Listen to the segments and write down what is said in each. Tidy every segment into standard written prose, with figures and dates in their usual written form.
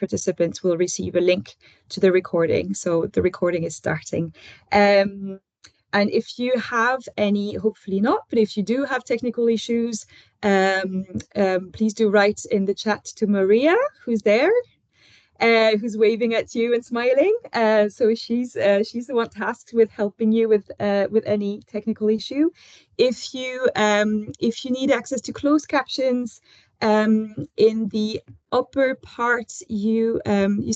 participants will receive a link to the recording. So the recording is starting. And if you have any, hopefully not, but if you do have technical issues, please do write in the chat to Maria, who's there, who's waving at you and smiling. So she's the one tasked with helping you with any technical issue. If you need access to closed captions, in the upper part, you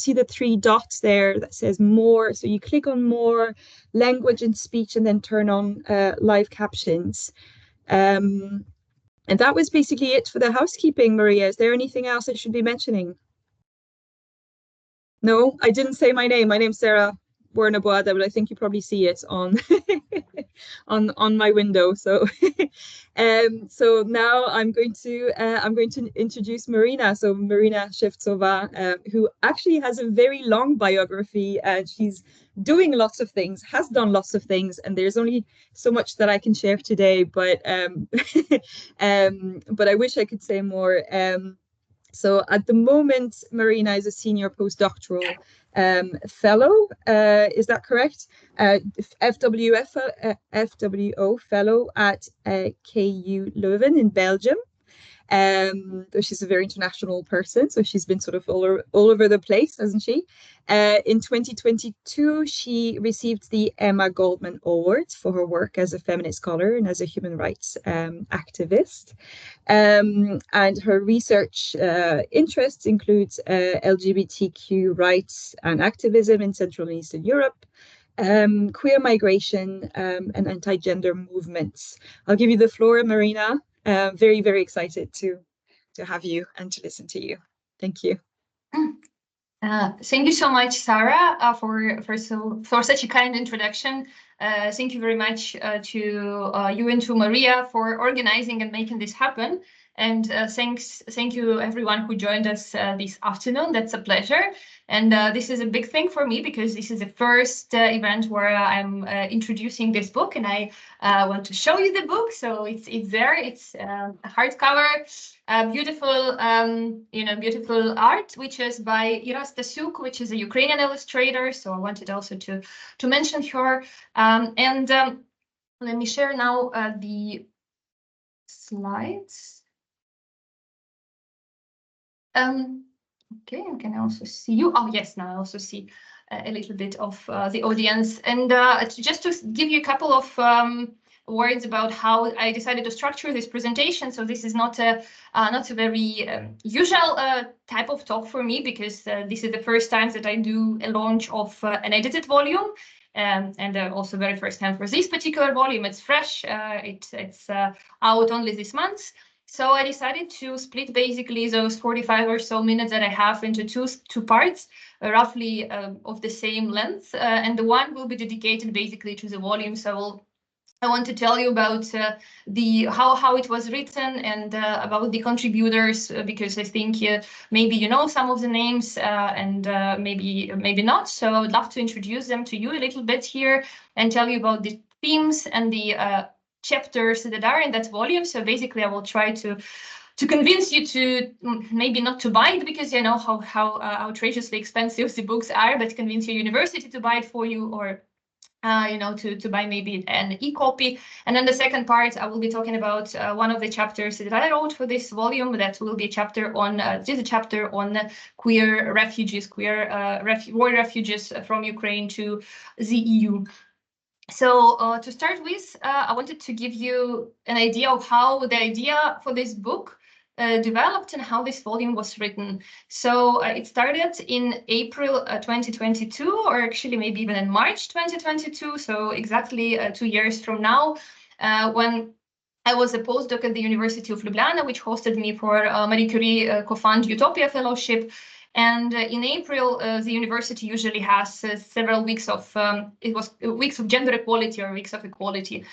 see the 3 dots there that says more. So you click on more, language and speech, and then turn on live captions. And that was basically it for the housekeeping, Maria. Is there anything else I should be mentioning? No, I didn't say my name. My name's Sarah Werner-Boada, but I think you probably see it on on my window. So so now I'm going to introduce Maryna. So Maryna Shevtsova, who actually has a very long biography. She's doing lots of things, has done lots of things, and there's only so much that I can share today. But but I wish I could say more. So at the moment, Maryna is a senior postdoctoral fellow. Is that correct? FWO fellow at KU Leuven in Belgium. She's a very international person, so she's been sort of all over the place, hasn't she? In 2022, she received the Emma Goldman Award for her work as a feminist scholar and as a human rights activist. And her research interests include LGBTQ rights and activism in Central and Eastern Europe, queer migration, and anti-gender movements. I'll give you the floor, Maryna. Very, very excited to have you and to listen to you. Thank you. Thank you so much, Sarah, for such a kind introduction. Thank you very much to you and to Maria for organizing and making this happen. And thank you everyone who joined us this afternoon. That's a pleasure. And this is a big thing for me because this is the first event where I'm introducing this book, and I want to show you the book. So it's there. It's a hardcover, beautiful, beautiful art, which is by Ira Stasuk, which is a Ukrainian illustrator. So I wanted also to mention her. Let me share now the slides. Okay, I can also see you. Oh, yes, now I also see a little bit of the audience. And just to give you a couple of words about how I decided to structure this presentation. So this is not a very usual type of talk for me, because this is the first time that I do a launch of an edited volume. And also very first time for this particular volume. It's fresh. It's out only this month. So I decided to split basically those 45 or so minutes that I have into two parts, roughly of the same length. And the one will be dedicated basically to the volume. So I want to tell you about how it was written and about the contributors, because I think maybe you know some of the names and maybe not. So I would love to introduce them to you a little bit here and tell you about the themes and the chapters that are in that volume. So basically, I will try to convince you to maybe not to buy it, because you know how outrageously expensive the books are, but convince your university to buy it for you, or to buy maybe an e-copy. And then the second part, I will be talking about one of the chapters that I wrote for this volume. That will be a chapter on queer refugees, war refugees from Ukraine to the EU. So to start with, I wanted to give you an idea of how the idea for this book developed and how this volume was written. So it started in April 2022, or actually maybe even in March 2022. So exactly 2 years from now, when I was a postdoc at the University of Ljubljana, which hosted me for Marie Curie Co-Fund Utopia Fellowship. And in April, the university usually has several weeks of, weeks of gender equality or weeks of equality.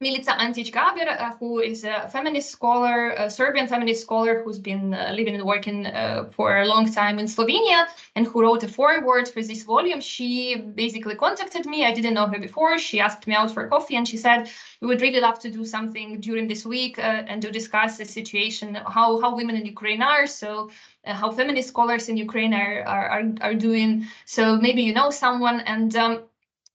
Milica Antić-Gaber, who is a feminist scholar, a Serbian feminist scholar who's been living and working for a long time in Slovenia, and who wrote a foreword for this volume. She basically contacted me. I didn't know her before. She asked me out for coffee, and she said, we would really love to do something during this week and to discuss the situation, how women in Ukraine are, so how feminist scholars in Ukraine are doing. So maybe you know someone. And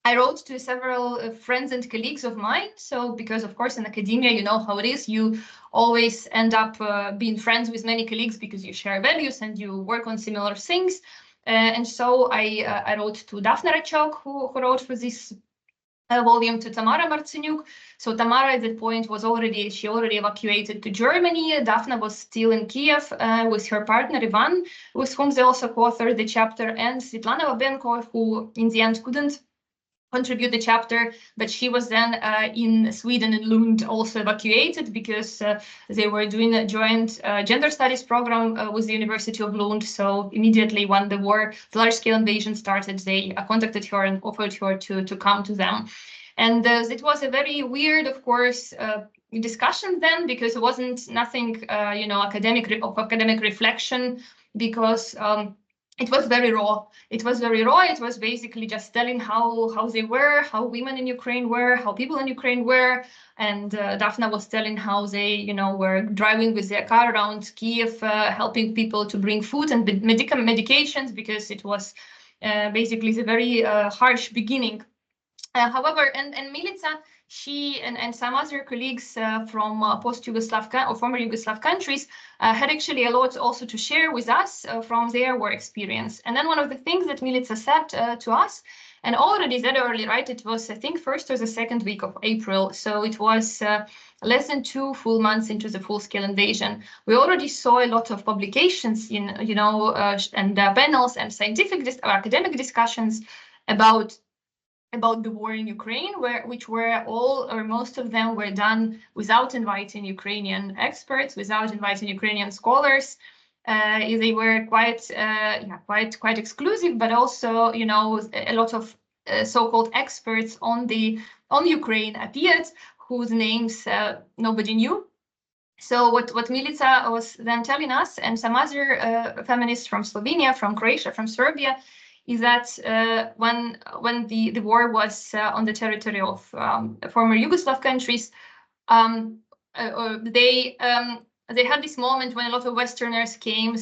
I wrote to several friends and colleagues of mine. So because, of course, in academia, you know how it is. You always end up being friends with many colleagues because you share values and you work on similar things. And so I wrote to Daphne Rachok, who wrote for this volume, to Tamara Marcinyuk. So Tamara at that point she already evacuated to Germany. Daphne was still in Kiev with her partner Ivan, with whom they also co-authored the chapter, and Svetlana Babenko, who in the end couldn't contribute the chapter, but she was then in Sweden, in Lund, also evacuated because they were doing a joint gender studies program with the University of Lund. So immediately when the large-scale invasion started, they contacted her and offered her to come to them. And it was a very weird, of course, discussion then, because it wasn't nothing, academic reflection, because it was very raw. It was basically just telling how they were, how women in Ukraine were, how people in Ukraine were. And Daphne was telling how they, were driving with their car around Kiev, helping people to bring food and medications, because it was basically the very harsh beginning. However, and Milica, she and some other colleagues from post-Yugoslav or former Yugoslav countries had actually a lot also to share with us from their war experience. And then one of the things that Milica said to us, and already that early, right? It was, I think, first or the second week of April. So it was less than 2 full months into the full-scale invasion. We already saw a lot of publications in, and panels and scientific academic discussions about the war in Ukraine, which were all or most of them were done without inviting Ukrainian experts, without inviting Ukrainian scholars. They were quite exclusive, but also, a lot of so-called experts on Ukraine appeared, whose names nobody knew. So what Milica was then telling us, and some other feminists from Slovenia, from Croatia, from Serbia, is that when the war was on the territory of former Yugoslav countries, they had this moment when a lot of Westerners came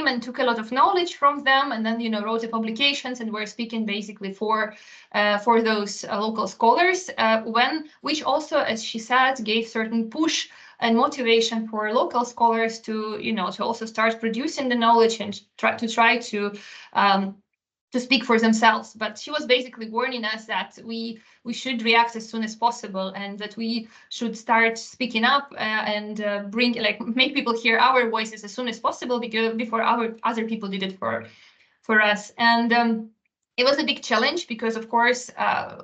and took a lot of knowledge from them, and then wrote the publications and were speaking basically for those local scholars, which also, as she said, gave certain push and motivation for local scholars to also start producing the knowledge and try to speak for themselves. But she was basically warning us that we should react as soon as possible, and that we should start speaking up and make people hear our voices as soon as possible, because before other people did it for us. And it was a big challenge because, of course,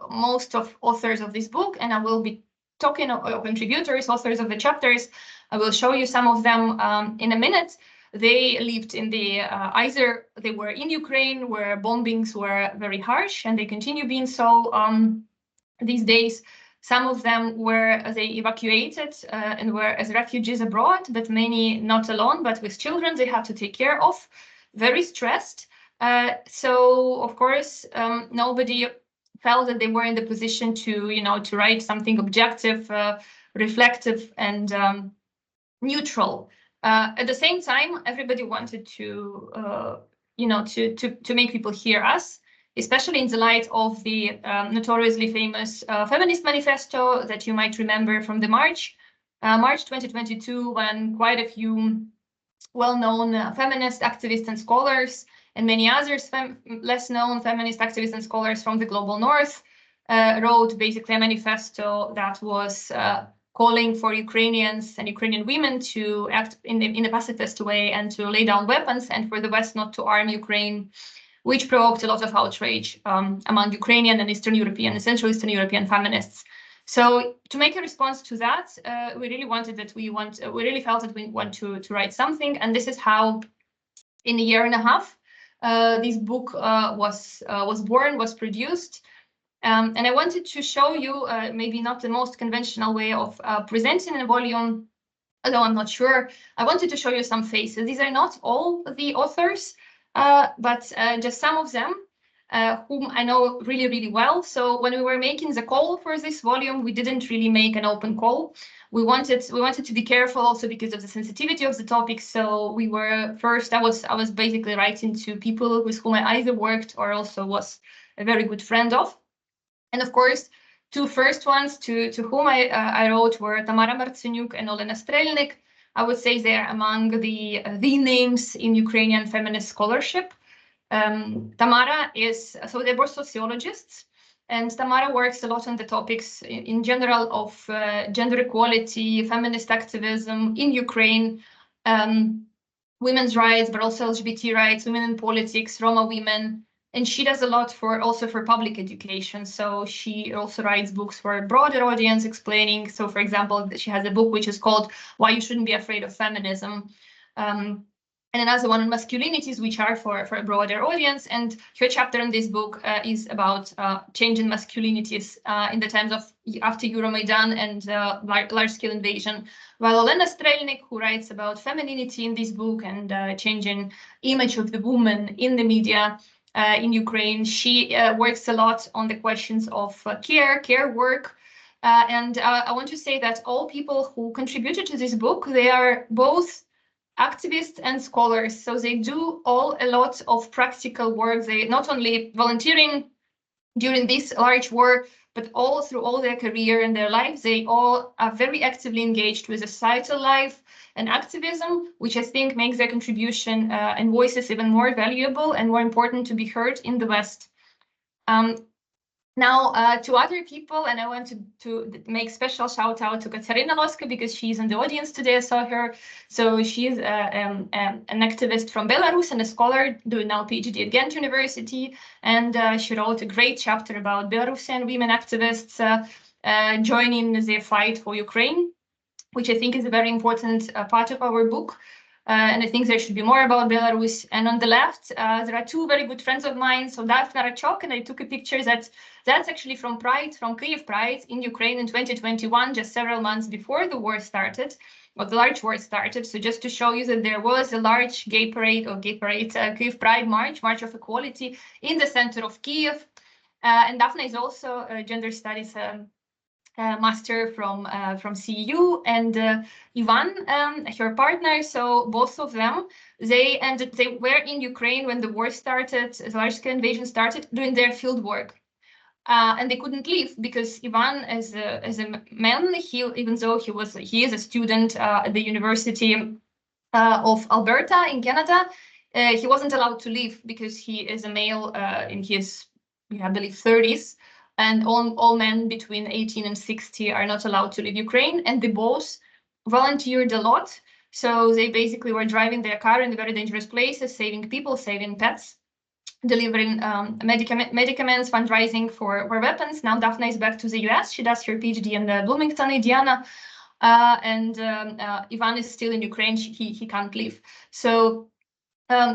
most of authors of this book, and I will be talking of contributors, authors of the chapters, I will show you some of them in a minute. They lived in either they were in Ukraine, where bombings were very harsh, and they continue being so these days. Some of them they evacuated and were as refugees abroad, but many not alone, but with children they had to take care of, very stressed. So of course, nobody felt that they were in the position to write something objective, reflective, and neutral. At the same time, everybody wanted to make people hear us, especially in the light of the notoriously famous Feminist manifesto that you might remember from the March 2022, when quite a few well-known feminist activists and scholars, and many others less known feminist activists and scholars from the global north wrote basically a manifesto that was calling for Ukrainians and Ukrainian women to act in a pacifist way and to lay down weapons, and for the West not to arm Ukraine, which provoked a lot of outrage among Ukrainian and Eastern European and Central Eastern European feminists. So to make a response to that, we really felt that we want to write something, and this is how, in a year and a half, this book was born, was produced. And I wanted to show you maybe not the most conventional way of presenting a volume, although I'm not sure. I wanted to show you some faces. These are not all the authors, but just some of them whom I know really, really well. So when we were making the call for this volume, we didn't really make an open call. We wanted to be careful also because of the sensitivity of the topic. So we were first, I was basically writing to people with whom I either worked or also was a very good friend of. And of course, two first ones to whom I wrote were Tamara Marcenyuk and Olena Strelnik. I would say they're among the names in Ukrainian feminist scholarship. Tamara so they're both sociologists, and Tamara works a lot on the topics in general of gender equality, feminist activism in Ukraine, women's rights, but also LGBT rights, women in politics, Roma women. And she does a lot also for public education. So she also writes books for a broader audience explaining. So for example, she has a book which is called Why You Shouldn't Be Afraid of Feminism. And another one on masculinities, which are for a broader audience. And her chapter in this book is about changing masculinities in the times of after Euromaidan and large-scale invasion. While Olena Strelnik, who writes about femininity in this book and changing image of the woman in the media in Ukraine, she works a lot on the questions of care work. And I want to say that all people who contributed to this book, they are both activists and scholars. So they do a lot of practical work. They not only volunteering during this large war, but all through all their career and their lives, they all are very actively engaged with societal life and activism, which I think makes their contribution and voices even more valuable and more important to be heard in the West. Now, to other people, and I want to make special shout out to Katerina Loska because she's in the audience today. I saw her. So she's an activist from Belarus and a scholar doing now PhD at Ghent University. And she wrote a great chapter about Belarusian women activists joining the fight for Ukraine, which I think is a very important part of our book. And I think there should be more about Belarus. And on the left, there are two very good friends of mine. So Daphne Rachok, and I took a picture that's actually from Pride, from Kyiv Pride in Ukraine in 2021, just several months before the war started, or the large war started. So just to show you that there was a large gay parade, Kyiv Pride March of Equality in the center of Kyiv. And Daphne is also a gender studies master from CEU, and Ivan, her partner. So both of them, they were in Ukraine when the war started, the large-scale invasion started, doing their field work, and they couldn't leave because Ivan, as a man, even though he is a student at the University of Alberta in Canada, he wasn't allowed to leave because he is a male in his, I believe, 30s. And all men between 18 and 60 are not allowed to leave Ukraine. And they both volunteered a lot. So they basically were driving their car in very dangerous places, saving people, saving pets, delivering medicaments, fundraising for weapons. Now Daphne is back to the US. She does her PhD in Bloomington, Indiana. And Ivan is still in Ukraine. He can't leave. So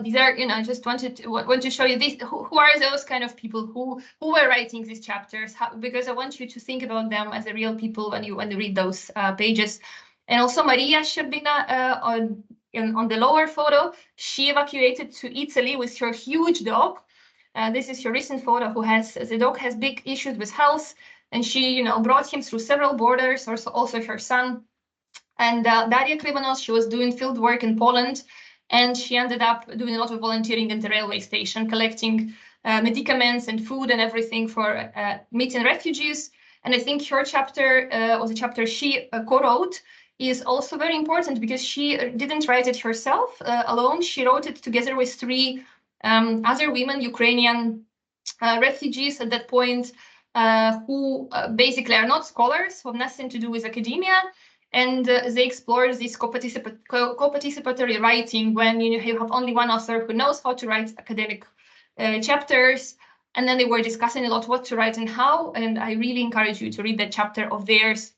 these are, I just want to show you this. Who are those kind of people who were writing these chapters? Because I want you to think about them as a real people when you read those pages. And also Maryna Shevtsova on the lower photo, she evacuated to Italy with her huge dog. This is her recent photo. The dog has big issues with health, and she brought him through several borders. Also her son. And Daria Krivonos, she was doing field work in Poland. And she ended up doing a lot of volunteering at the railway station, collecting medicaments and food and everything for meeting refugees. And I think her chapter, or the chapter she co-wrote, is also very important because she didn't write it herself alone. She wrote it together with three other women, Ukrainian refugees at that point, who basically are not scholars, who have nothing to do with academia. And they explore this co-participatory writing when you have only one author who knows how to write academic chapters. And then they were discussing a lot what to write and how. And I really encourage you to read that chapter of theirs.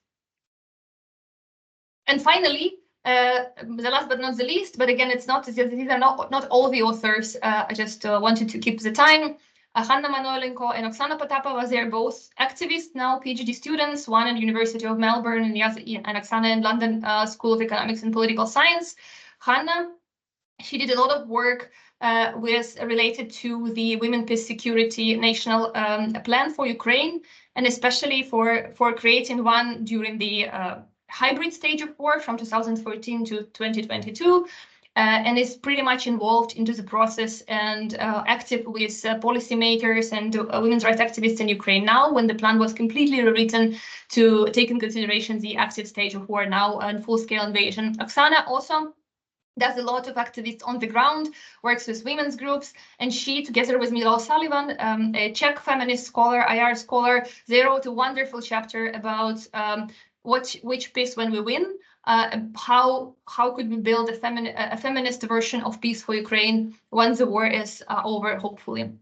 And finally, the last but not the least, but again, these are not all the authors. I just wanted to keep the time. Hanna Manolenko and Oksana Potapova, they're both activists now, PhD students, one at the University of Melbourne and the other, and Oksana in London School of Economics and Political Science. Hanna, she did a lot of work related to the Women, Peace, Security National Plan for Ukraine, and especially for creating one during the hybrid stage of war from 2014 to 2022. And is pretty much involved into the process and active with policymakers and women's rights activists in Ukraine now, when the plan was completely rewritten to take in consideration the active stage of war now and full-scale invasion. Oksana also does a lot of activists on the ground, works with women's groups, and she, together with Mila O'Sullivan, a Czech feminist scholar, IR scholar, they wrote a wonderful chapter about which peace when we win, how could we build a feminist version of peace for Ukraine once the war is over, hopefully.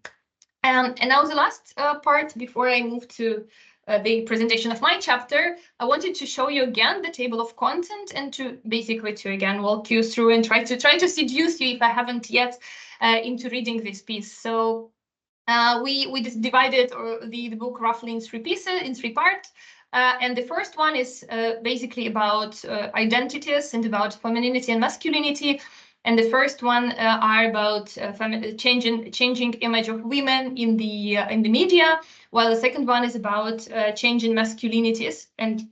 And now the last part before I move to the presentation of my chapter, I wanted to show you again the table of content and to basically again walk you through and try to seduce you, if I haven't yet, into reading this piece. So we just divided the book roughly in three parts. And the first one is basically about identities and about femininity and masculinity. And the first one are about changing image of women in the media, while the second one is about changing masculinities. And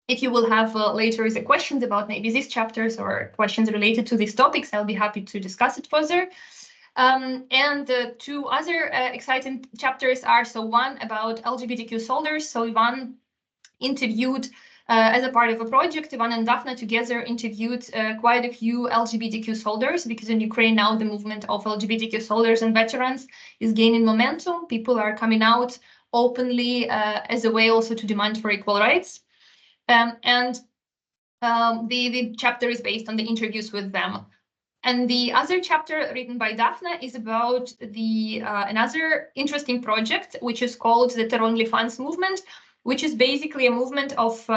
if you will have later the questions about maybe these chapters or questions related to these topics, I'll be happy to discuss it further. And the two other exciting chapters are, so one about LGBTQ soldiers. So Ivan interviewed, as a part of a project, Ivan and Daphne together interviewed quite a few LGBTQ soldiers, because in Ukraine now the movement of LGBTQ soldiers and veterans is gaining momentum. People are coming out openly as a way also to demand for equal rights. The chapter is based on the interviews with them. And the other chapter written by Daphne is about another interesting project, which is called the Terror Only Fans movement, which is basically a movement of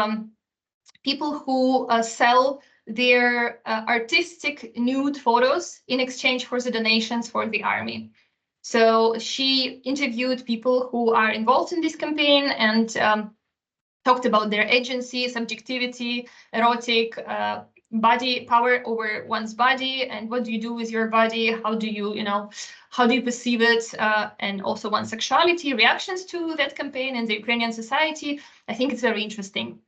people who sell their artistic nude photos in exchange for the donations for the army. So she interviewed people who are involved in this campaign and talked about their agency, subjectivity, erotic, body power over one's body, and what do you do with your body, how do you perceive it, and also one's sexuality, reactions to that campaign in the Ukrainian society. I think it's very interesting.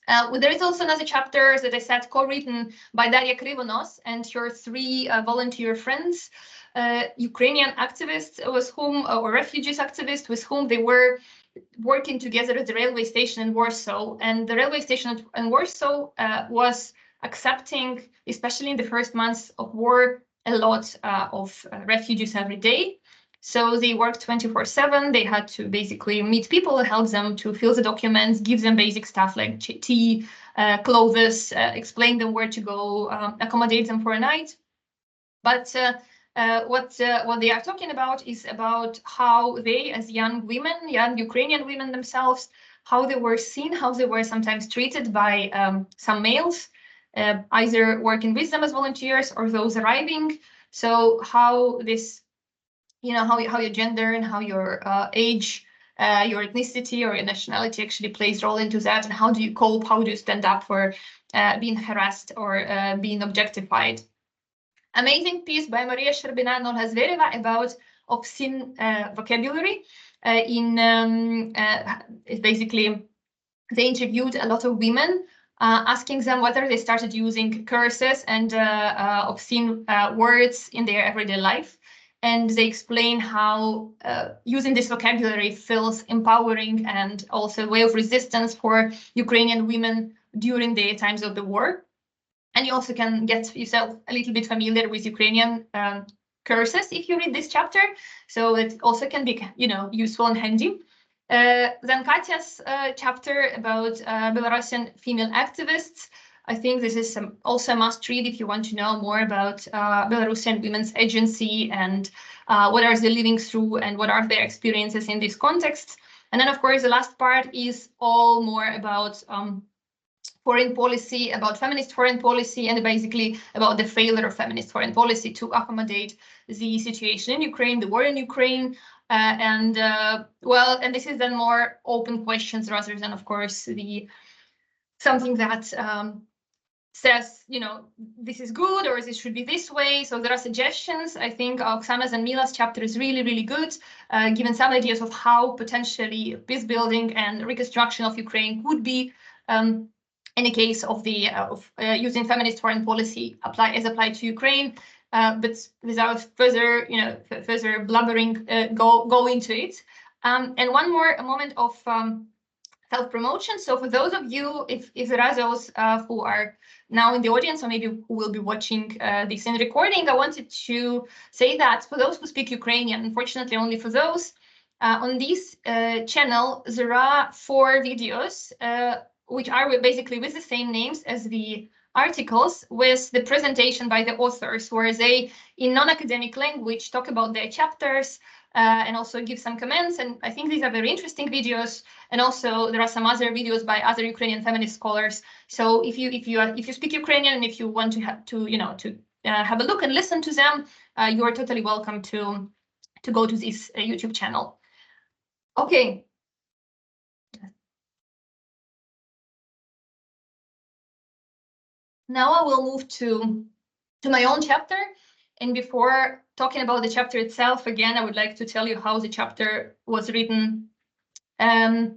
There is also another chapter, as I said, co-written by Daria Krivonos and her three volunteer friends, Ukrainian activists with whom, or refugees activists with whom they were working together at the railway station in Warsaw. And the railway station in Warsaw was accepting, especially in the first months of war, a lot of refugees every day. So they worked 24/7. They had to basically meet people, help them to fill the documents, give them basic stuff like tea, clothes, explain them where to go, accommodate them for a night. But what they are talking about is about how they, as young women, young Ukrainian women themselves, how they were seen, how they were sometimes treated by some males, either working with them as volunteers or those arriving. So how this, how your gender and how your age, your ethnicity or your nationality actually plays a role into that, and how do you cope, how do you stand up for being harassed or being objectified. Amazing piece by Maryna Shevtsova about obscene vocabulary. Basically, they interviewed a lot of women, asking them whether they started using curses and obscene words in their everyday life. And they explain how using this vocabulary feels empowering and also a way of resistance for Ukrainian women during the times of the war. And you also can get yourself a little bit familiar with Ukrainian curses if you read this chapter. So it also can be, useful and handy. Then Katya's chapter about Belarusian female activists. I think this is also a must read if you want to know more about Belarusian women's agency and what are they living through and what are their experiences in this context. And then, of course, the last part is all more about foreign policy, about feminist foreign policy, and basically about the failure of feminist foreign policy to accommodate the situation in Ukraine, the war in Ukraine, And this is then more open questions rather than, of course, something that says, this is good or this should be this way. So there are suggestions. I think Oksana's and Mila's chapter is really, really good, given some ideas of how potentially peace building and reconstruction of Ukraine could be in a case of using feminist foreign policy applied to Ukraine, but without further blubbering, go into it. And one more moment of self-promotion. So for those of you, if there are those who are now in the audience, or maybe who will be watching this in recording, I wanted to say that for those who speak Ukrainian, unfortunately only for those, on this channel, there are 4 videos, which are basically with the same names as the articles, with the presentation by the authors, where they, in non-academic language, talk about their chapters, and also give some comments. And I think these are very interesting videos. And also there are some other videos by other Ukrainian feminist scholars. So if you speak Ukrainian and if you want to have a look and listen to them, you are totally welcome to go to this YouTube channel. Okay. Now I will move to my own chapter. And before talking about the chapter itself, again, I would like to tell you how the chapter was written. My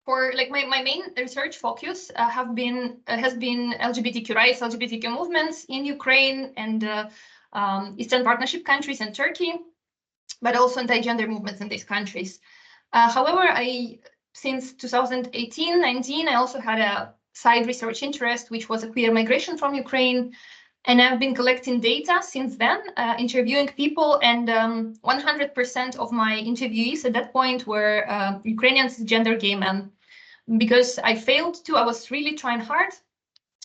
main research focus has been LGBTQ rights, LGBTQ movements in Ukraine and Eastern Partnership countries and Turkey, but also anti-gender movements in these countries. However, since 2018-19, I also had a side research interest, which was a queer migration from Ukraine. And I've been collecting data since then, interviewing people, and 100% of my interviewees at that point were Ukrainian cisgender gay men. Because I was really trying hard,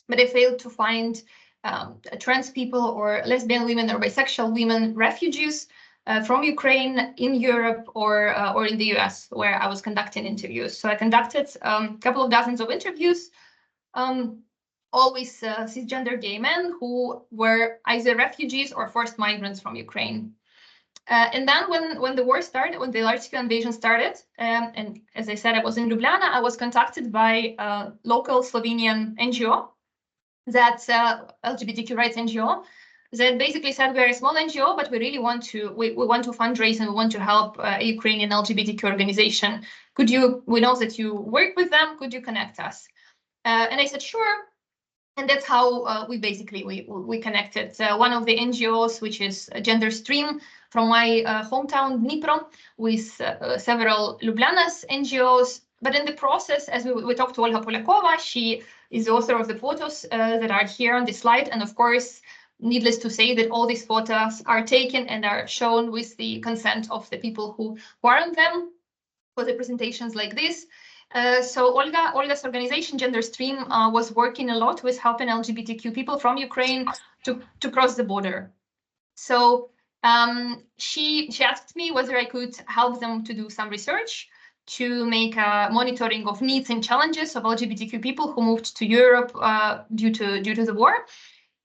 but I failed to find trans people or lesbian women or bisexual women refugees from Ukraine in Europe or in the US, where I was conducting interviews. So I conducted a couple of dozens of interviews, always cisgender gay men who were either refugees or forced migrants from Ukraine. And then when the war started, when the large-scale invasion started, and as I said, I was in Ljubljana, I was contacted by a local Slovenian NGO, that's LGBTQ rights NGO, that basically said, we're a small NGO, but we really want to fundraise and we want to help a Ukrainian LGBTQ organization. We know that you work with them, could you connect us? And I said, sure. And that's how we connected. One of the NGOs, which is Gender Stream from my hometown, Dnipro, with several Ljubljanas NGOs. But in the process, as we talked to Olga Polyakova, she is the author of the photos that are here on this slide. And of course, needless to say that all these photos are taken and are shown with the consent of the people who are on them for the presentations like this. So Olga's organization, Gender Stream, was working a lot with helping LGBTQ people from Ukraine to cross the border. So she asked me whether I could help them to do some research to make a monitoring of needs and challenges of LGBTQ people who moved to Europe due to the war.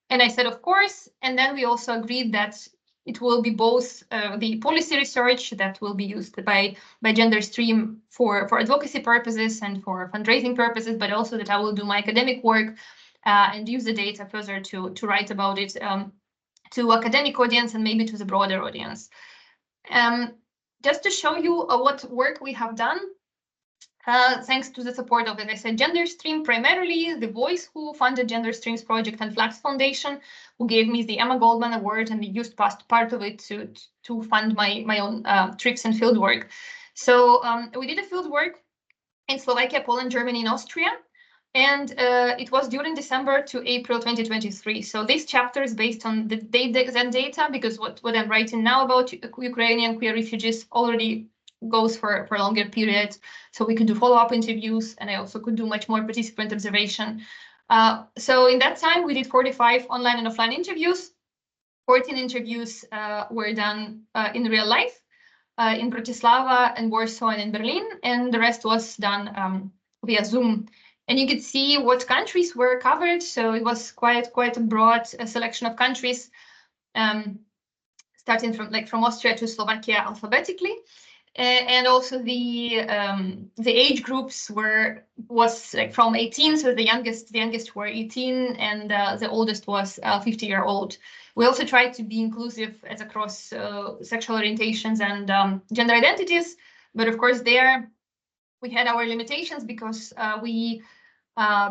And I said, of course. And then we also agreed that it will be both the policy research that will be used by Gender Stream for advocacy purposes and for fundraising purposes, but also that I will do my academic work and use the data further to write about it to academic audience and maybe to the broader audience. Just to show you what work we have done, thanks to the support of, as I said, Gender Stream, primarily The Voice, who funded Gender Stream's project, and Flax Foundation, who gave me the Emma Goldman Award, and we used part of it to fund my own trips and field work. So we did a field work in Slovakia, Poland, Germany, and Austria. And it was during December to April 2023. So this chapter is based on that data, because what I'm writing now about Ukrainian queer refugees already goes for a longer period. So we could do follow-up interviews, and I also could do much more participant observation. So in that time, we did 45 online and offline interviews. 14 interviews were done in real life in Bratislava and Warsaw and in Berlin, and the rest was done via Zoom. And you could see what countries were covered. So it was quite a broad selection of countries. starting from Austria to Slovakia alphabetically. And also the age groups was like from 18, so the youngest were 18, and the oldest was 50-year-old. We also tried to be inclusive as across sexual orientations and gender identities, but of course there we had our limitations because we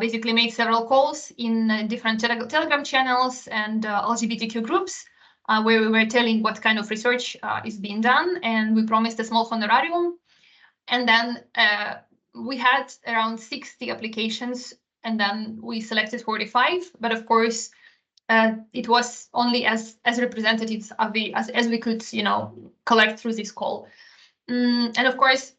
basically made several calls in different Telegram channels and LGBTQ groups, where we were telling what kind of research is being done, and we promised a small honorarium. And then we had around 60 applications, and then we selected 45. But of course, it was only as representatives of as we could, collect through this call. And of course,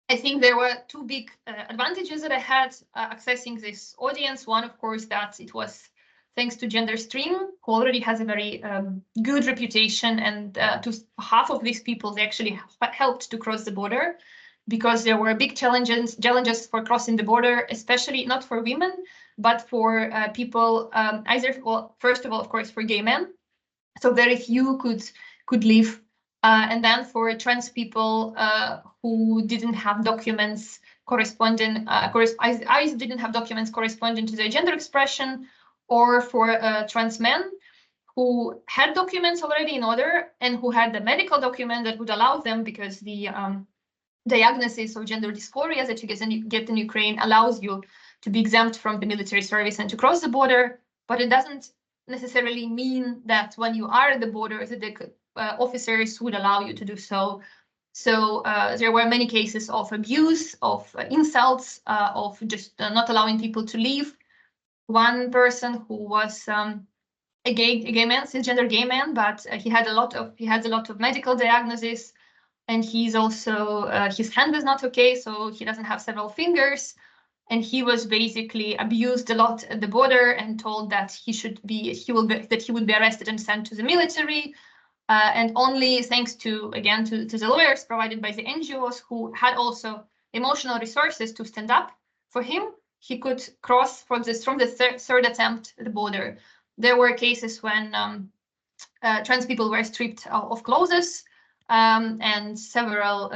I think there were two big advantages that I had accessing this audience. One, of course, that it was thanks to GenderStream, who already has a very good reputation, and to half of these people, they actually helped to cross the border, because there were big challenges for crossing the border, especially not for women, but for people first of all, of course, for gay men. So very few could leave. And then for trans people who didn't have documents corresponding, either didn't have documents corresponding to their gender expression, or for trans men who had documents already in order and who had the medical document that would allow them, because the diagnosis of gender dysphoria that you get in Ukraine allows you to be exempt from the military service and to cross the border, but it doesn't necessarily mean that when you are at the border that the officers would allow you to do so. So there were many cases of abuse, of insults, of just not allowing people to leave. One person who was a gay man, cisgender gay man, but he had a lot of medical diagnoses, and he's also his hand was not okay, so he doesn't have several fingers, and he was basically abused a lot at the border and told that he would be arrested and sent to the military. And only thanks to the lawyers provided by the NGOs, who had also emotional resources to stand up for him, he could cross from the third attempt the border. There were cases when trans people were stripped of clothes, and several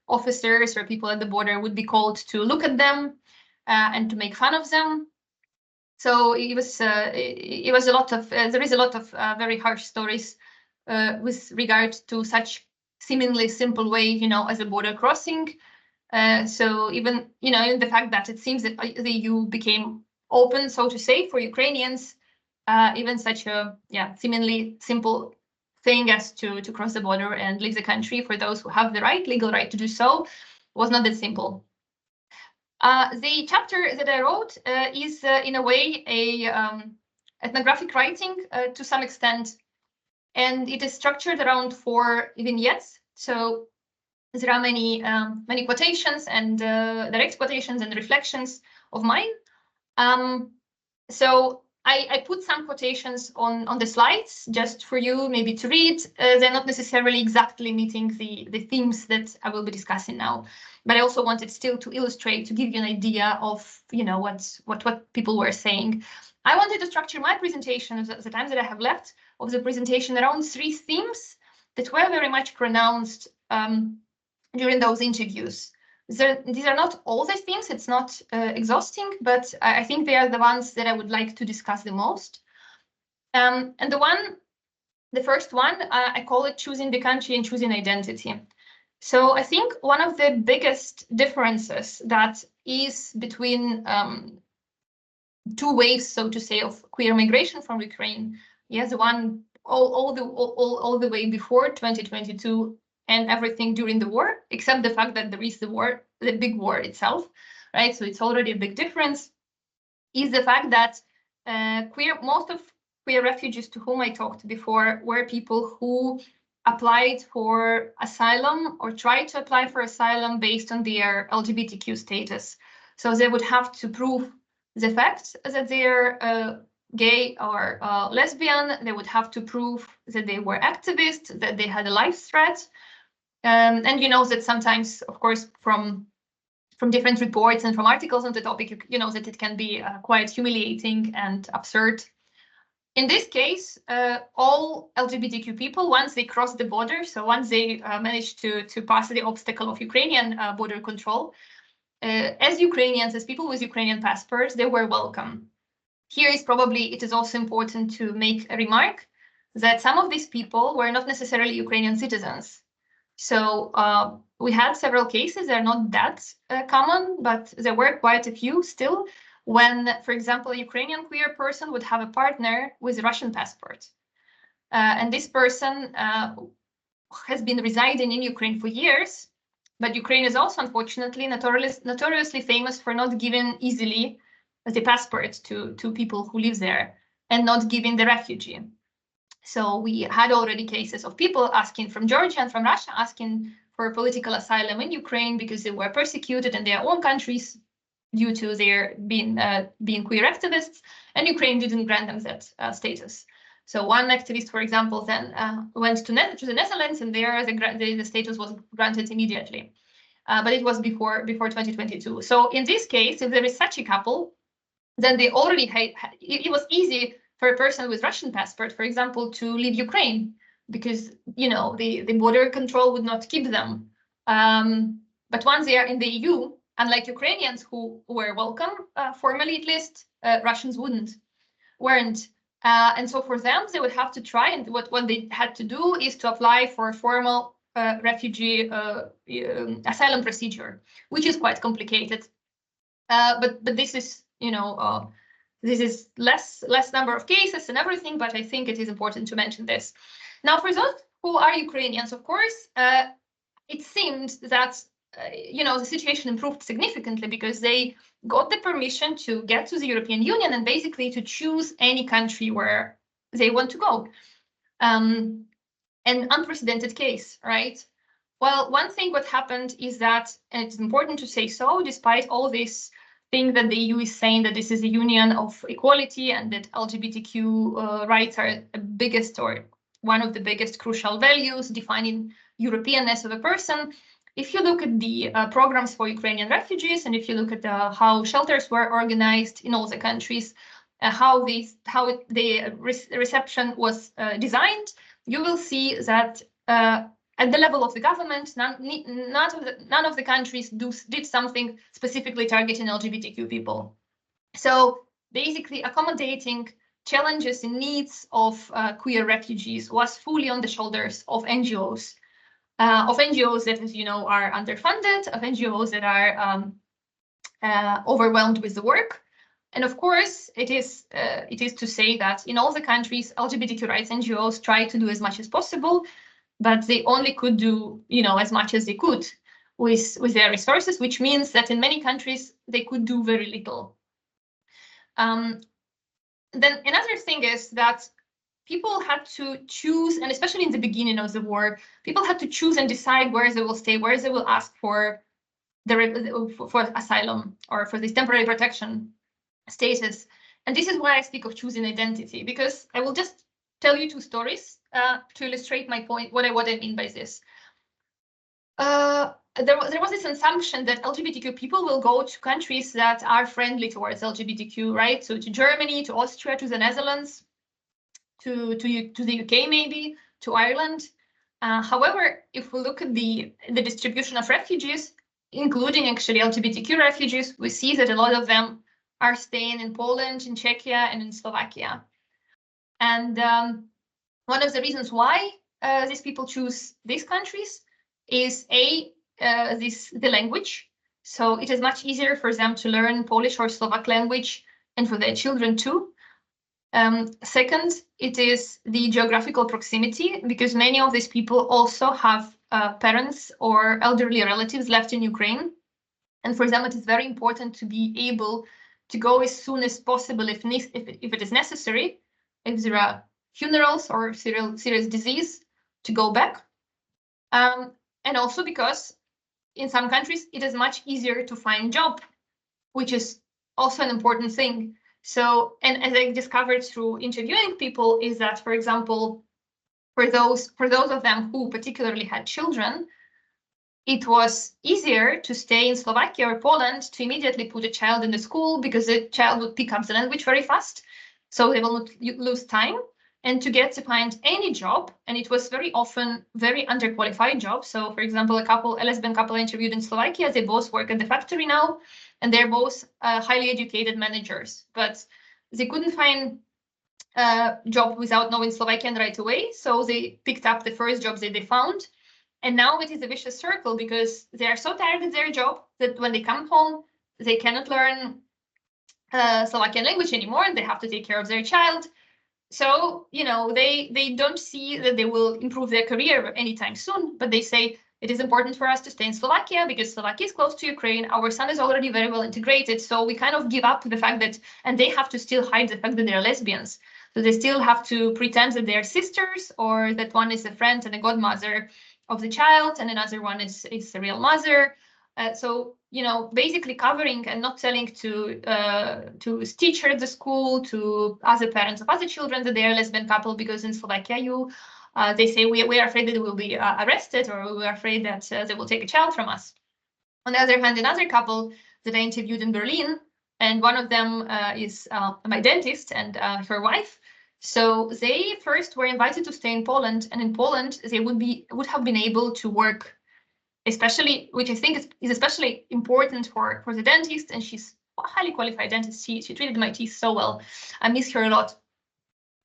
officers or people at the border would be called to look at them and to make fun of them. So it was a lot of there is a lot of very harsh stories with regard to such seemingly simple way, as a border crossing. So even, in the fact that it seems that the EU became open, so to say, for Ukrainians, even such a seemingly simple thing as to cross the border and leave the country for those who have the legal right to do so, was not that simple. The chapter that I wrote is in a way a ethnographic writing to some extent, and it is structured around 4 vignettes. So there are many quotations and direct quotations and reflections of mine. So I put some quotations on the slides just for you maybe to read. They're not necessarily exactly meeting the themes that I will be discussing now, but I also wanted still to illustrate, to give you an idea of what people were saying. I wanted to structure my presentation, the time that I have left of the presentation, around 3 themes that were very much pronounced during those interviews. These are not all the themes, it's not exhausting, but I think they are the ones that I would like to discuss the most. And the first one, I call it choosing the country and choosing identity. So I think one of the biggest differences that is between 2 waves, so to say, of queer migration from Ukraine, the one all the way before 2022 and everything during the war, except the fact that there is the big war itself, right? So it's already a big difference, is the fact that most of queer refugees to whom I talked before were people who applied for asylum or tried to apply for asylum based on their LGBTQ status. So they would have to prove the fact that they're gay or lesbian. They would have to prove that they were activists, that they had a life threat. And that sometimes, of course, from different reports and from articles on the topic, that it can be quite humiliating and absurd. In this case, all LGBTQ people, once they cross the border, so once they manage to pass the obstacle of Ukrainian border control, as Ukrainians, as people with Ukrainian passports, they were welcome. Here is probably, it is also important to make a remark that some of these people were not necessarily Ukrainian citizens. So we had several cases, they're not that common, but there were quite a few still, when, for example, a Ukrainian queer person would have a partner with a Russian passport. And this person has been residing in Ukraine for years, but Ukraine is also, unfortunately, notoriously famous for not giving easily the passport to people who live there and not giving the refugee. So we had already cases of people asking from Georgia and from Russia, asking for political asylum in Ukraine because they were persecuted in their own countries due to their being queer activists, and Ukraine didn't grant them that status. So one activist, for example, then went to the Netherlands, and there the status was granted immediately. But it was before 2022. So in this case, if there is such a couple, then they already it was easy for a person with Russian passport, for example, to leave Ukraine because the border control would not keep them. But once they are in the EU, unlike Ukrainians who were welcome, formally at least, Russians weren't. And so for them, they would have to try, and what they had to do is to apply for a formal refugee asylum procedure, which is quite complicated. But this is, this is less number of cases and everything, but I think it is important to mention this. Now, for those who are Ukrainians, of course, it seemed that the situation improved significantly because they got the permission to get to the European Union and basically to choose any country where they want to go. An unprecedented case, right? Well, one thing what happened is that, and it's important to say so, despite all this thing that the EU is saying that this is a union of equality and that LGBTQ rights are the biggest or one of the biggest crucial values defining Europeanness of a person. If you look at the programs for Ukrainian refugees, and if you look at how shelters were organized in all the countries, how the reception was designed, you will see that at the level of the government, none of the countries did something specifically targeting LGBTQ people. So basically accommodating challenges and needs of queer refugees was fully on the shoulders of NGOs. That, as you know, are underfunded, of NGOs that are overwhelmed with the work. And of course, it is to say that in all the countries, LGBTQ rights NGOs try to do as much as possible, but they only could do, as much as they could with their resources, which means that in many countries, they could do very little. Then another thing is that people had to choose, and especially in the beginning of the war, people had to choose and decide where they will stay, where they will ask for asylum or for this temporary protection status. And this is why I speak of choosing identity, because I will just tell you two stories to illustrate my point, what I mean by this. There was this assumption that LGBTQ people will go to countries that are friendly towards LGBTQ, right? So to Germany, to Austria, to the Netherlands, to the UK maybe, to Ireland. However, if we look at the distribution of refugees, including actually LGBTQ refugees, we see that a lot of them are staying in Poland, in Czechia, and in Slovakia. And one of the reasons why these people choose these countries is the language. So it is much easier for them to learn Polish or Slovak language, and for their children too. Second, it is the geographical proximity, because many of these people also have parents or elderly relatives left in Ukraine. And for them, it is very important to be able to go as soon as possible if it is necessary, if there are funerals or serious disease, to go back. And also because in some countries, it is much easier to find job, which is also an important thing. So, and as I discovered through interviewing people, is that, for example, for those of them who particularly had children, it was easier to stay in Slovakia or Poland to immediately put a child in the school because the child would pick up the language very fast. so they will not lose time. And to find any job, and it was very often very underqualified jobs. So, for example, a lesbian couple interviewed in Slovakia, they both work at the factory now, and they're both highly educated managers, but they couldn't find a job without knowing Slovakian right away. So they picked up the first jobs that they found. And now it is a vicious circle because they are so tired of their job that when they come home, they cannot learn Slovakian language anymore, and they have to take care of their child. So, they don't see that they will improve their career anytime soon, but they say it is important for us to stay in Slovakia because Slovakia is close to Ukraine. Our son is already very well integrated. So we kind of give up the fact that, and they have to still hide the fact that they're lesbians. So they still have to pretend that they're sisters, or that one is a friend and a godmother of the child, and another one is a real mother. So, basically covering and not telling to teacher at the school, to other parents of other children that they are a lesbian couple, because in Slovakia, they say we are afraid that we will be arrested, or we are afraid that they will take a child from us. On the other hand, another couple that I interviewed in Berlin, and one of them is my dentist and her wife. So they first were invited to stay in Poland, and in Poland they would have been able to work, especially, which I think is especially important for the dentist, and she's a highly qualified dentist. She treated my teeth so well. I miss her a lot.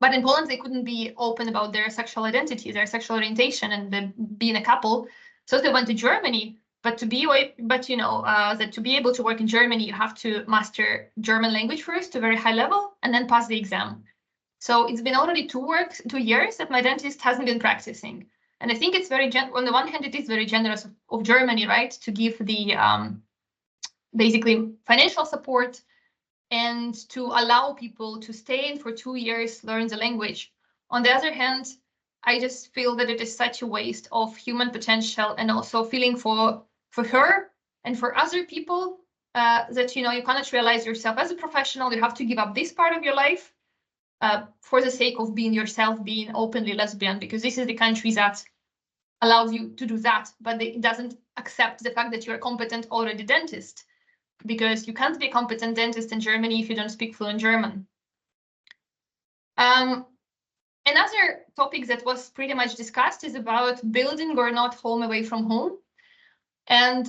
But in Poland, they couldn't be open about their sexual identity, their sexual orientation, and being a couple. So they went to Germany. But to be able to work in Germany, you have to master German language first to a very high level, and then pass the exam. So it's been already 2 years that my dentist hasn't been practicing. And I think it's very, on the one hand, it is very generous of Germany, right, to give the basically financial support and to allow people to stay in for 2 years, learn the language. On the other hand, I just feel that it is such a waste of human potential, and also feeling for her and for other people that, you cannot realize yourself as a professional. You have to give up this part of your life for the sake of being yourself, being openly lesbian, because this is the country that allows you to do that, but it doesn't accept the fact that you're a competent already dentist, because you can't be a competent dentist in Germany if you don't speak fluent German. Another topic that was pretty much discussed is about building or not home away from home. And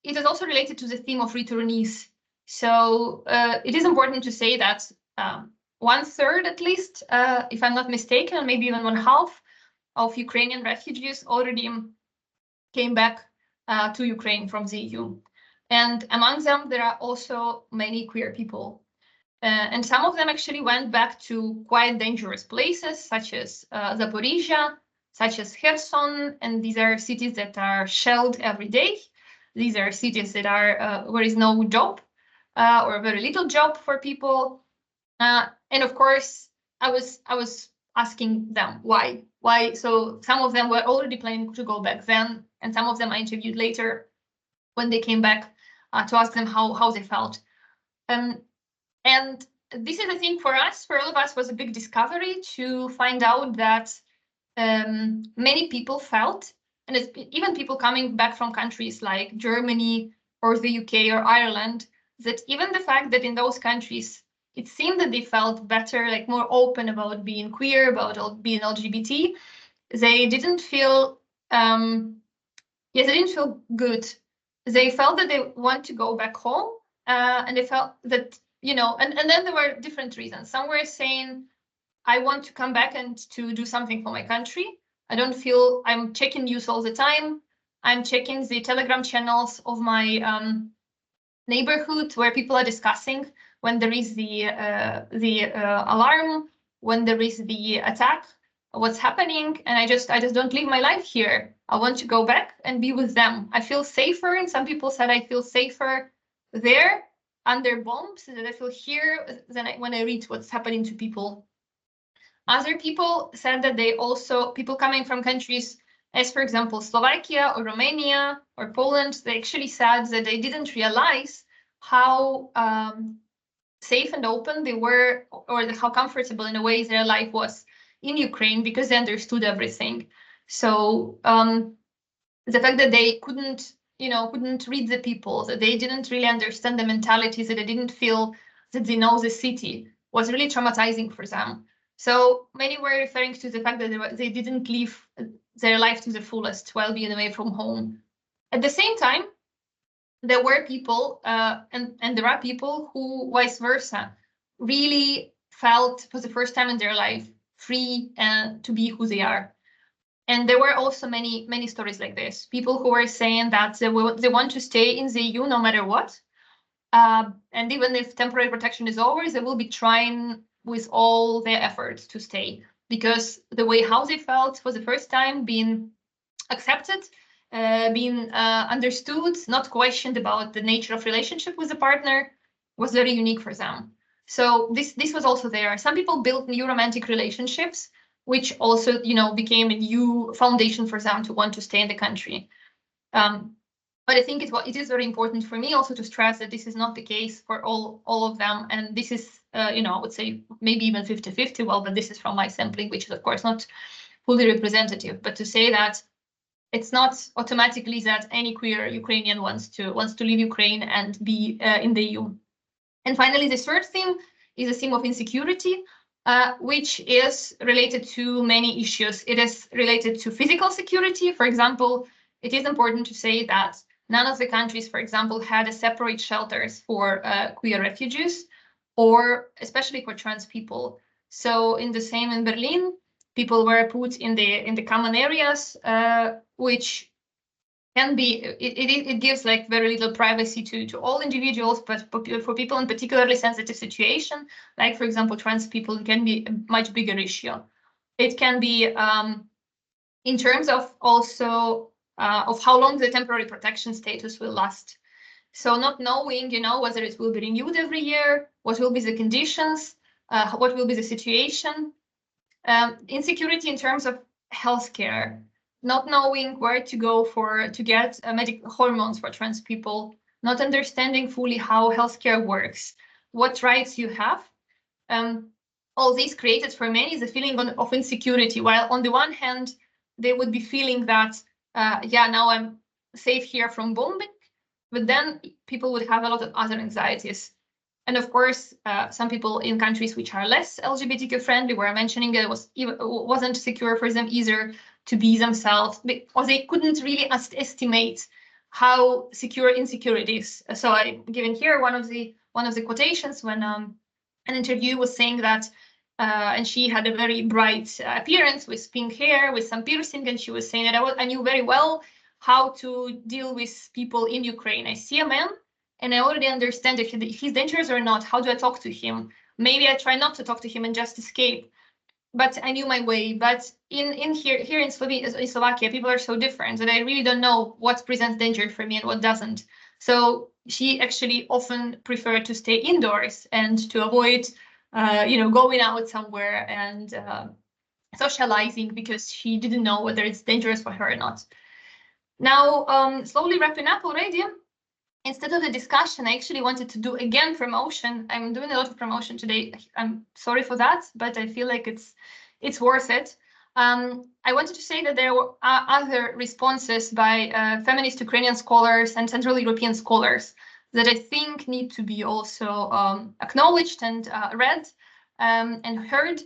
it is also related to the theme of returnees. So it is important to say that 1/3 at least, if I'm not mistaken, maybe even 1/2 of Ukrainian refugees already came back to Ukraine from the EU. And among them, there are also many queer people. And some of them actually went back to quite dangerous places, such as Zaporizhia, such as Kherson, and these are cities that are shelled every day. These are cities that are where is no job or very little job for people. And of course, I was asking them why. So some of them were already planning to go back then, and some of them I interviewed later when they came back to ask them how they felt. And this is, I think, for all of us, was a big discovery to find out that many people felt, and even people coming back from countries like Germany or the UK or Ireland, that even the fact that in those countries, it seemed that they felt better, like more open about being queer, about being LGBT, they didn't feel, they didn't feel good. They felt that they want to go back home, and they felt that, and then there were different reasons. Some were saying, I want to come back and to do something for my country. I don't feel I'm checking news all the time. I'm checking the Telegram channels of my neighborhood where people are discussing when there is the alarm, when there is the attack, what's happening, and I just don't live my life here. I want to go back and be with them. I feel safer, and some people said I feel safer there under bombs than I feel here when I read what's happening to people. Other people said that people coming from countries as, for example, Slovakia or Romania or Poland, they actually said that they didn't realize how safe and open they were, or how comfortable in a way their life was in Ukraine, because they understood everything. So the fact that they couldn't read the people, that they didn't really understand the mentalities, that they didn't feel that they know the city, was really traumatizing for them. So many were referring to the fact that they didn't live their life to the fullest while being away from home. At the same time, there were people, and there are people who, vice versa, really felt for the first time in their life free to be who they are. And there were also many stories like this. People who were saying that they want to stay in the EU no matter what. And even if temporary protection is over, they will be trying with all their efforts to stay, because the way how they felt for the first time, being accepted, being understood, not questioned about the nature of relationship with a partner, was very unique for them. So this was also there. Some people built new romantic relationships, which also, became a new foundation for them to want to stay in the country. But I think it is very important for me also to stress that this is not the case for all of them. And this is, I would say maybe even 50-50. Well, but this is from my sampling, which is of course not fully representative. But to say that it's not automatically that any queer Ukrainian wants to leave Ukraine and be in the EU. And finally, the third theme is a theme of insecurity, which is related to many issues. It is related to physical security. For example, it is important to say that none of the countries, for example, had a separate shelters for queer refugees, or especially for trans people. So in Berlin, people were put in the common areas, which can be, it gives like very little privacy to all individuals, but for people in particularly sensitive situation, like for example trans people, it can be a much bigger issue. It can be in terms of also of how long the temporary protection status will last. So not knowing, whether it will be renewed every year, what will be the conditions, what will be the situation. Insecurity in terms of healthcare, not knowing where to go to get medical hormones for trans people, not understanding fully how healthcare works, what rights you have. All this created for many the feeling of insecurity, while on the one hand, they would be feeling that, now I'm safe here from bombing, but then people would have a lot of other anxieties. And of course, some people in countries which are less LGBTQ friendly were mentioning it wasn't secure for them either to be themselves, or they couldn't really estimate how insecure it is. So I'm giving here one of the quotations when an interview was saying that, and she had a very bright appearance with pink hair, with some piercing, and she was saying that I knew very well how to deal with people in Ukraine. I see a man, and I already understand if he's dangerous or not. How do I talk to him? Maybe I try not to talk to him and just escape. But I knew my way. But here in Slovakia, people are so different that I really don't know what presents danger for me and what doesn't. So she actually often preferred to stay indoors and to avoid, going out somewhere and socializing, because she didn't know whether it's dangerous for her or not. Now, slowly wrapping up already. Instead of the discussion, I actually wanted to do again promotion. I'm doing a lot of promotion today. I'm sorry for that, but I feel like it's worth it. I wanted to say that there are other responses by feminist Ukrainian scholars and Central European scholars that I think need to be also acknowledged and read and heard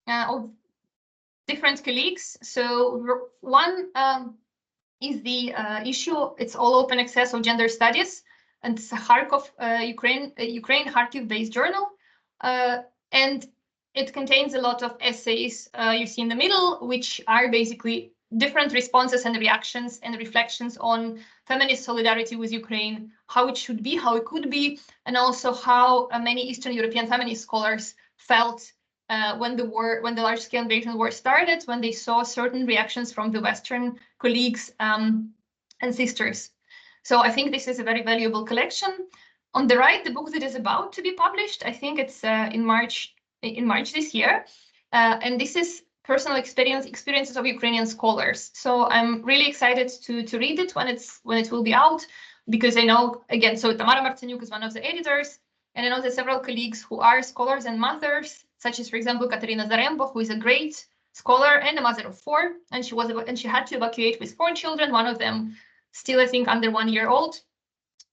of different colleagues. So one is the issue. It's all open access of gender studies, and it's a Kharkov, Ukraine Kharkiv-based journal, and it contains a lot of essays you see in the middle, which are basically different responses and reactions and reflections on feminist solidarity with Ukraine, how it should be, how it could be, and also how many Eastern European feminist scholars felt when the large-scale invasion war started, when they saw certain reactions from the Western colleagues and sisters. So I think this is a very valuable collection. On the right, the book that is about to be published, I think it's in March this year, and this is personal experiences of Ukrainian scholars. So I'm really excited to read it when it will be out, because I know, again, so Tamara Martiniuk is one of the editors, and I know that several colleagues who are scholars and mothers, such as, for example, Katerina Zarembo, who is a great scholar and a mother of 4, and she had to evacuate with 4 children, one of them still, I think, under 1 year old.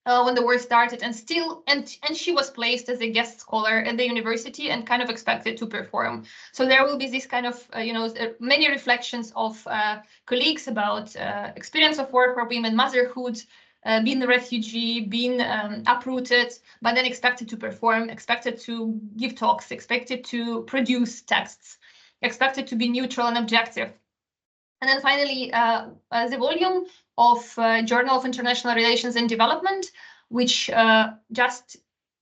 when the war started, and she was placed as a guest scholar at the university and kind of expected to perform. So there will be this kind of many reflections of colleagues about experience of war for women, motherhood, being a refugee, being uprooted, but then expected to perform, expected to give talks, expected to produce texts, expected to be neutral and objective. And then finally, the volume of Journal of International Relations and Development, which just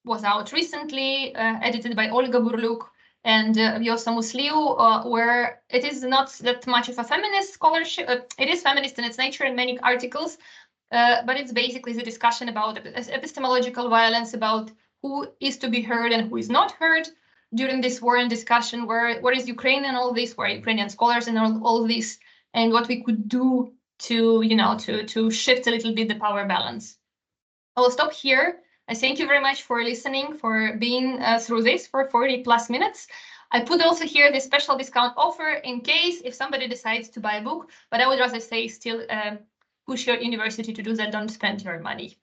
was out recently, edited by Olga Burluk and Vjosa Musliu, where it is not that much of a feminist scholarship. It is feminist in its nature in many articles, but it's basically the discussion about epistemological violence, about who is to be heard and who is not heard during this war and discussion, where is Ukraine and all this, where are Ukrainian scholars and all of this, and what we could do to, to shift a little bit the power balance. I will stop here. I thank you very much for listening, for being through this for 40+ minutes. I put also here the special discount offer in case if somebody decides to buy a book, but I would rather say still push your university to do that, don't spend your money.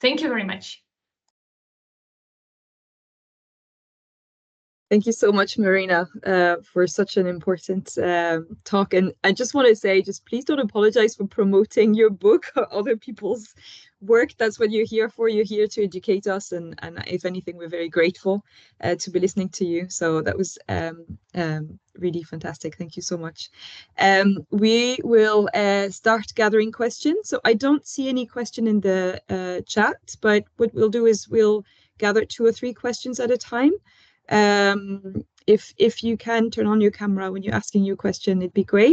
Thank you very much. Thank you so much, Maryna, for such an important talk. And I just want to say, just please don't apologize for promoting your book or other people's work. That's what you're here for. You're here to educate us. And if anything, we're very grateful to be listening to you. So that was really fantastic. Thank you so much. We will start gathering questions. So I don't see any question in the chat, but what we'll do is we'll gather 2 or 3 questions at a time. If you can turn on your camera when you're asking your question, it'd be great.